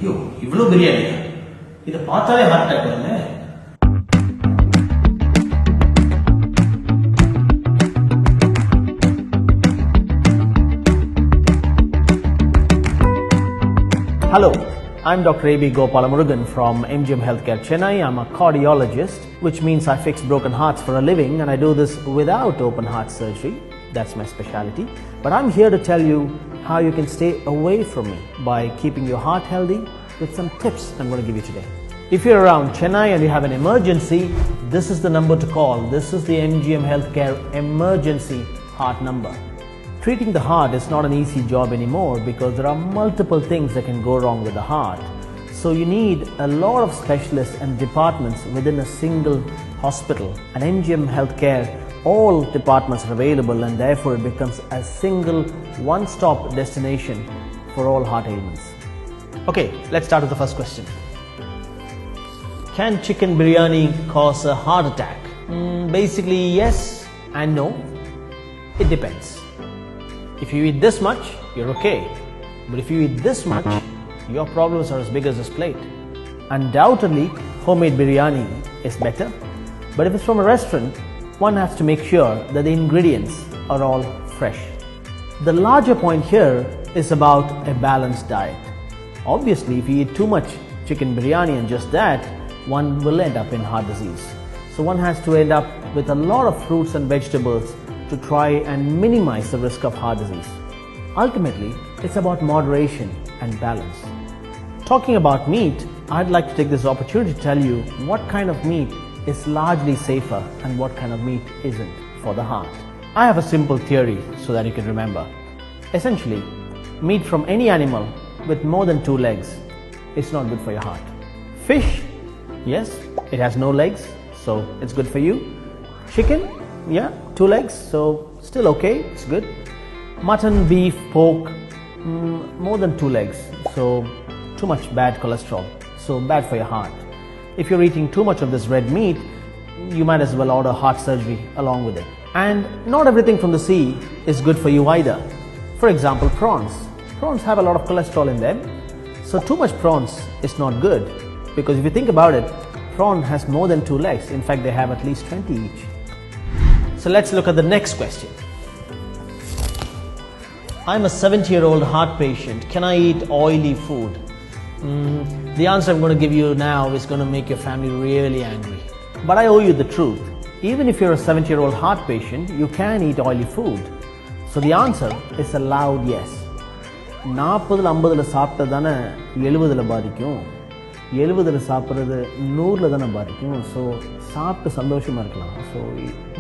ஐயோ இவ்வளவு பிரியாணியா? இதை பார்த்தாலே ஹார்ட் அட்டாக் வருங்க. Hello, I'm Dr. A.B. Gopalamurugan from MGM Healthcare Chennai. I'm a cardiologist, which means I fix broken hearts for a living, and I do this without open heart surgery. That's my specialty. But I'm here to tell you how you can stay away from me by keeping your heart healthy with some tips I'm going to give you today. If you're around Chennai and you have an emergency, this is the number to call. This is the MGM Healthcare emergency heart number. Treating the heart is not an easy job anymore because there are multiple things that can go wrong with the heart. So you need a lot of specialists and departments within a single hospital. At MGM Healthcare, all departments are available and therefore it becomes a single one-stop destination for all heart ailments. Okay, let's start with the first question. Can chicken biryani cause a heart attack? Basically yes and no. It depends. If you eat this much, you're okay. But if you eat this much, your problems are as big as this plate. Undoubtedly, homemade biryani is better. But if it's from a restaurant, one has to make sure that the ingredients are all fresh. The larger point here is about a balanced diet. Obviously, if you eat too much chicken biryani and just that, one will end up in heart disease. So one has to end up with a lot of fruits and vegetables to try and minimize the risk of heart disease. Ultimately, it's about moderation and balance. Talking about meat, I'd like to take this opportunity to tell you what kind of meat is largely safer and what kind of meat isn't for the heart. I have a simple theory so that you can remember. Essentially, meat from any animal with more than 2 legs is not good for your heart. Fish, yes, it has no legs, so it's good for you. Chicken, yeah, 2 legs, so still okay, it's good. Mutton, beef, pork, more than 2 legs, so too much bad cholesterol, so bad for your heart. If you're eating too much of this red meat, you might as well order heart surgery along with it. And not everything from the sea is good for you either. For example, prawns. Prawns have a lot of cholesterol in them, so too much prawns is not good, because if you think about it, prawn has more than 2 legs. In fact, they have at least 20 each. So let's look at the next question. I'm a 70-year-old heart patient. Can I eat oily food? The answer I'm going to give you now is going to make your family really angry. But I owe you the truth. Even if you're a 70-year-old heart patient, you can eat oily food. So the answer is a loud yes. 40-50 சாப்பிட்டா தானே 70 பாதிக்கும். 70 சாப்பிட்றது 100 தானே பாதிக்கும். So சாப்பிட்டு சந்தோஷமாக இருக்கலாம்.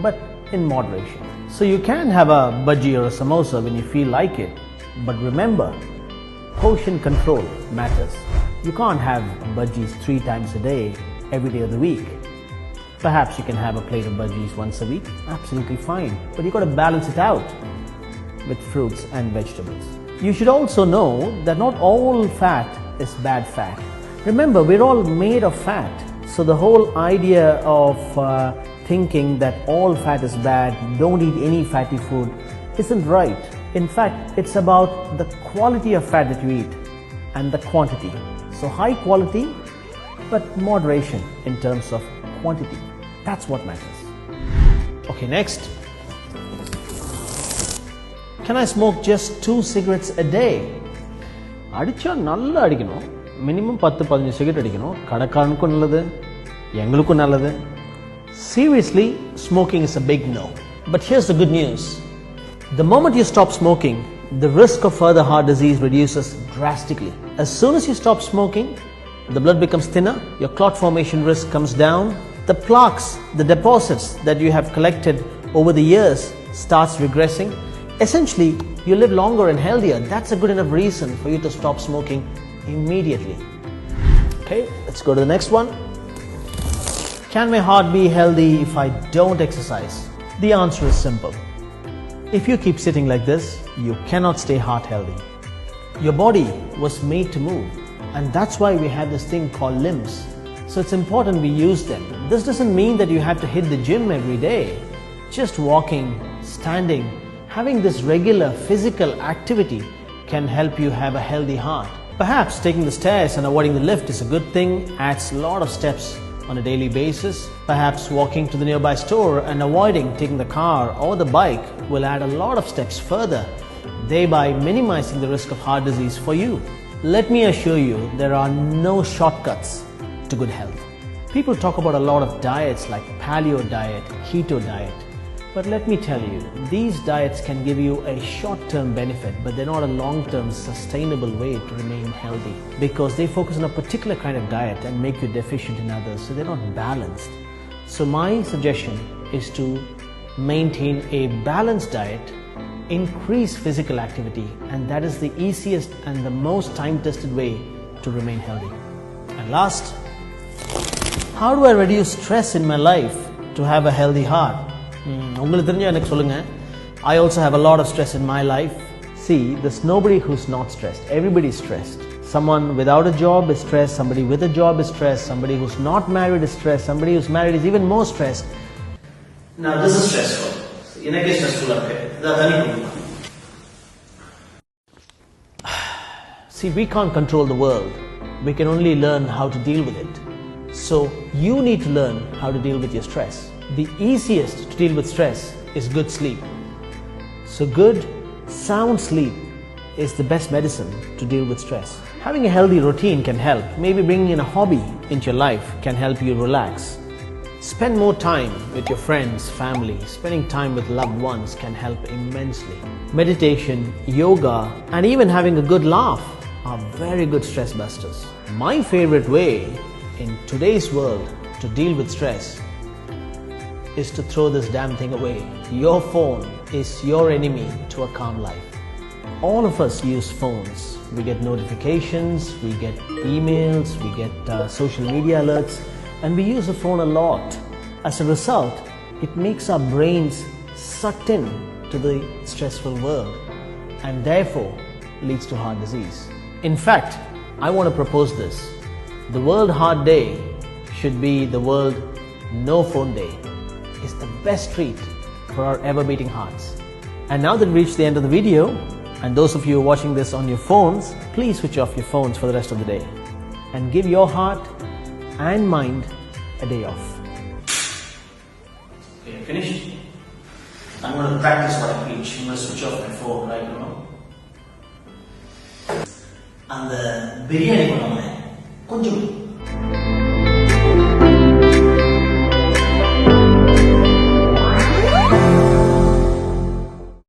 But in moderation. So you can have a bhaji or a samosa when you feel like it. But remember, portion control matters. You can't have bhajis 3 times a day, every day of the week. Perhaps you can have a plate of bhajis once a week. Absolutely fine. But you've got to balance it out with fruits and vegetables. You should also know that not all fat is bad fat. Remember, we're all made of fat. So the whole idea of thinking that all fat is bad, don't eat any fatty food, isn't right. In fact, it's about the quality of fat that you eat and the quantity. So high quality, but moderation in terms of quantity. That's what matters. Okay, next. Can I smoke just 2 cigarettes a day? அடிச்சா நல்லா அடிக்கணும். Minimum 10-15 cigarette அடிக்கணும். கடைக்காரனுக்கும் நல்லது, எங்களுக்கும் நல்லது. Seriously, smoking is a big no. But here's the good news. The moment you stop smoking, the risk of further heart disease reduces drastically. As soon as you stop smoking, the blood becomes thinner, your clot formation risk comes down, the plaques, the deposits that you have collected over the years starts regressing. Essentially, you live longer and healthier. That's a good enough reason for you to stop smoking immediately. Okay, let's go to the next one. Can my heart be healthy if I don't exercise? The answer is simple. If you keep sitting like this, you cannot stay heart healthy. Your body was made to move, and that's why we have this thing called limbs. So it's important we use them. This doesn't mean that you have to hit the gym every day. Just walking, standing, having this regular physical activity can help you have a healthy heart. Perhaps taking the stairs and avoiding the lift is a good thing, adds a lot of steps on a daily basis. Perhaps walking to the nearby store and avoiding taking the car or the bike will add a lot of steps further, thereby minimizing the risk of heart disease for you. Let me assure you, there are no shortcuts to good health. People talk about a lot of diets like paleo diet, keto diet. But let me tell you, these diets can give you a short-term benefit, but they're not a long-term sustainable way to remain healthy because they focus on a particular kind of diet and make you deficient in others, so they're not balanced. So my suggestion is to maintain a balanced diet, increase physical activity, and that is the easiest and the most time-tested way to remain healthy. And last, how do I reduce stress in my life to have a healthy heart? I also have a lot of stress in my life. See, there's nobody who's not stressed. Everybody is stressed. Someone without a job is stressed. Somebody with a job is stressed. Somebody who's not married is stressed. Somebody who's married is even more stressed. Now this is stressful. It's stressful. See, we can't control the world. We can only learn how to deal with it. So you need to learn how to deal with your stress. The easiest to deal with stress is good sleep. So good, sound sleep is the best medicine to deal with stress. Having a healthy routine can help. Maybe bringing in a hobby into your life can help you relax. Spend more time with your friends, family. Spending time with loved ones can help immensely. Meditation, yoga, and even having a good laugh are very good stress busters. My favorite way in today's world to deal with stress is to throw this damn thing away. Your phone is your enemy to a calm life. All of us use phones. We get notifications, we get emails, we get social media alerts, and we use the phone a lot. As a result, it makes our brains sucked in to the stressful world and therefore leads to heart disease. In fact, I want to propose this. The World Heart Day should be the World No Phone Day. It's the best treat for our ever-beating hearts. And now that we've reached the end of the video, and those of you watching this on your phones, please switch off your phones for the rest of the day and give your heart and mind a day off. Okay, finished? I'm going to practice what I preach. I'm going to switch off my phone right now. அந்த பிரியாணி பண்ணாம கொஞ்சம்